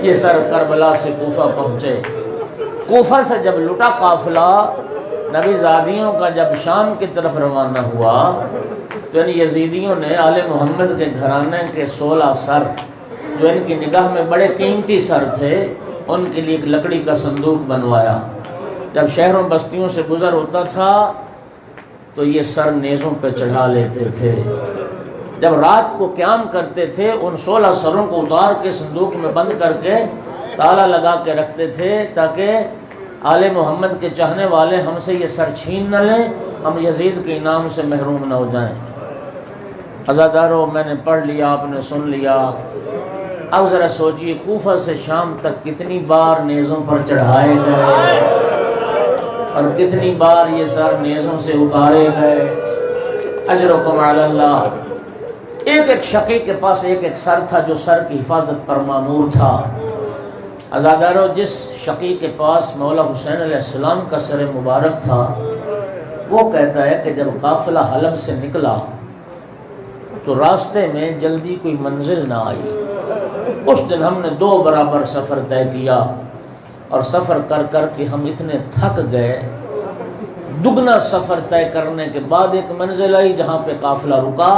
یہ سر کربلا سے کوفہ پہنچے۔ کوفہ سے جب لٹا قافلہ نبی زادیوں کا جب شام کی طرف روانہ ہوا تو ان یزیدیوں نے آل محمد کے گھرانے کے 16 سر جو ان کی نگاہ میں بڑے قیمتی سر تھے ان کے لیے ایک لکڑی کا صندوق بنوایا۔ جب شہروں بستیوں سے گزر ہوتا تھا تو یہ سر نیزوں پہ چڑھا لیتے تھے۔ جب رات کو قیام کرتے تھے ان 16 سروں کو اتار کے صندوق میں بند کر کے تالا لگا کے رکھتے تھے تاکہ آل محمد کے چاہنے والے ہم سے یہ سر چھین نہ لیں، ہم یزید کے انعام سے محروم نہ ہو جائیں۔ عزادارو، میں نے پڑھ لیا، آپ نے سن لیا۔ اب ذرا سوچئے کوفہ سے شام تک کتنی بار نیزوں پر چڑھائے گئے اور کتنی بار یہ سر نیزوں سے اتارے گئے۔ اجرکم علی اللہ۔ ایک ایک شقیق کے پاس ایک ایک سر تھا جو سر کی حفاظت پر مامور تھا۔ عزادارو، جس شقیق کے پاس مولا حسین علیہ السلام کا سر مبارک تھا وہ کہتا ہے کہ جب قافلہ حلب سے نکلا تو راستے میں جلدی کوئی منزل نہ آئی۔ اس دن ہم نے 2 برابر سفر طے کیا اور سفر کر کر کے ہم اتنے تھک گئے، دگنا سفر طے کرنے کے بعد ایک منزل آئی جہاں پہ قافلہ رکا۔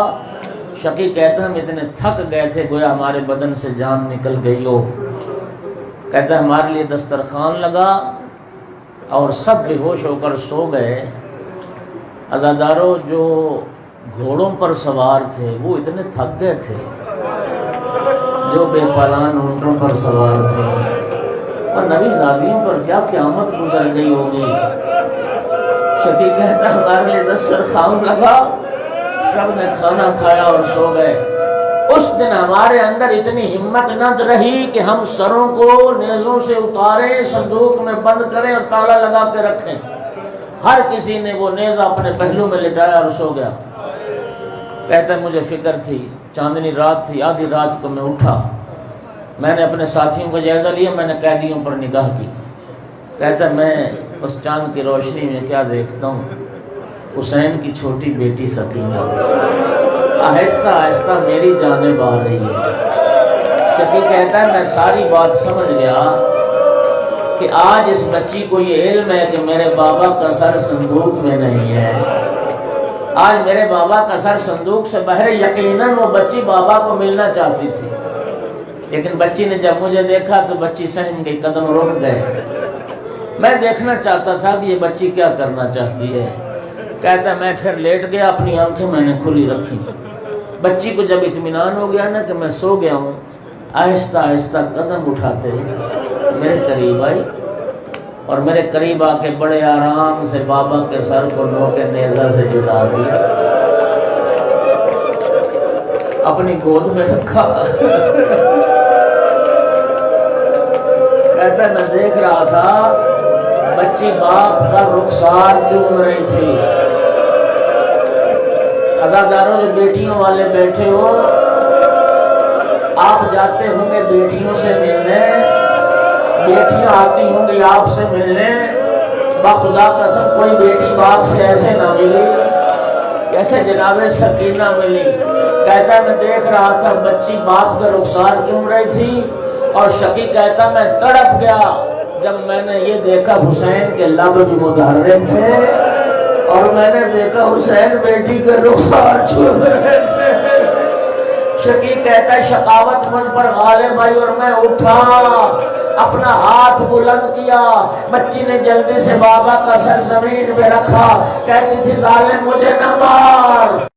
شقیق کہتا ہے ہم اتنے تھک گئے تھے گویا ہمارے بدن سے جان نکل گئی ہو۔ کہتا ہے ہمارے لیے دسترخوان لگا اور سب بے ہوش ہو کر سو گئے۔ عزادارو، جو گھوڑوں پر سوار تھے وہ اتنے تھک گئے تھے، جو بے پالان اونٹوں پر سوار تھے، اور نبی زادیوں پر کیا قیامت گزر گئی ہوگی۔ شقیق کہتا ہمارے لیے دسترخوان لگا، سب نے کھانا کھایا اور سو گئے۔ اس دن ہمارے اندر اتنی ہمت نہ رہی کہ ہم سروں کو نیزوں سے اتاریں، صندوق میں بند کریں اور تالا لگا کے رکھیں۔ ہر کسی نے وہ نیزہ اپنے پہلو میں لٹایا اور سو گیا۔ کہتا ہے مجھے فکر تھی، چاندنی رات تھی، آدھی رات کو میں اٹھا، میں نے اپنے ساتھیوں کا جائزہ لیا، میں نے قیدیوں پر نگاہ کی۔ کہتا ہے میں اس چاند کی روشنی میں کیا دیکھتا ہوں، حسین کی چھوٹی بیٹی سکینہ آہستہ آہستہ میری جانب آ رہی ہے۔ شقیق کہتا ہے میں ساری بات سمجھ گیا کہ آج اس بچی کو یہ علم ہے کہ میرے بابا کا سر صندوق میں نہیں ہے، آج میرے بابا کا سر صندوق سے باہر۔ یقیناً وہ بچی بابا کو ملنا چاہتی تھی، لیکن بچی نے جب مجھے دیکھا تو بچی سہم گئی، قدم رک گئے۔ میں دیکھنا چاہتا تھا کہ یہ بچی کیا کرنا چاہتی ہے۔ کہتا ہے میں پھر لیٹ گیا، اپنی آنکھیں میں نے کھلی رکھی۔ بچی کو جب اطمینان ہو گیا نا کہ میں سو گیا ہوں، آہستہ آہستہ قدم اٹھاتے میرے قریب آئی اور میرے قریب آ کے بڑے آرام سے بابا کے سر کو نو کے نیزہ سے جدا دیا، اپنی گود میں رکھا۔ کہتا ہے میں دیکھ رہا تھا بچی باپ کا رخسار چوم رہی تھی۔ عزاداروں، جو بیٹیوں والے بیٹھے ہو، آپ جاتے ہوں گے بیٹیوں سے ملنے، بیٹیاں آتی ہوں گی آپ سے ملنے، بخدا قسم کوئی بیٹی باپ سے ایسے نہ ملی جیسے جناب سکینہ ملی۔ کہتا ہے میں دیکھ رہا تھا بچی باپ کا رخسار چوم رہی تھی، اور شقیق کہتا میں تڑپ گیا جب میں نے یہ دیکھا حسین کے لب بھی متحرک تھے اور میں نے دیکھا حسین بیٹی کا رخسار چوم رہے تھے۔ شقیق کہتا ہے شقاوت مجھ پر غالب آئی اور میں اٹھا، اپنا ہاتھ بلند کیا، بچی نے جلدی سے بابا کا سر زمین پہ رکھا، کہتی تھی ظالم مجھے نہ مار۔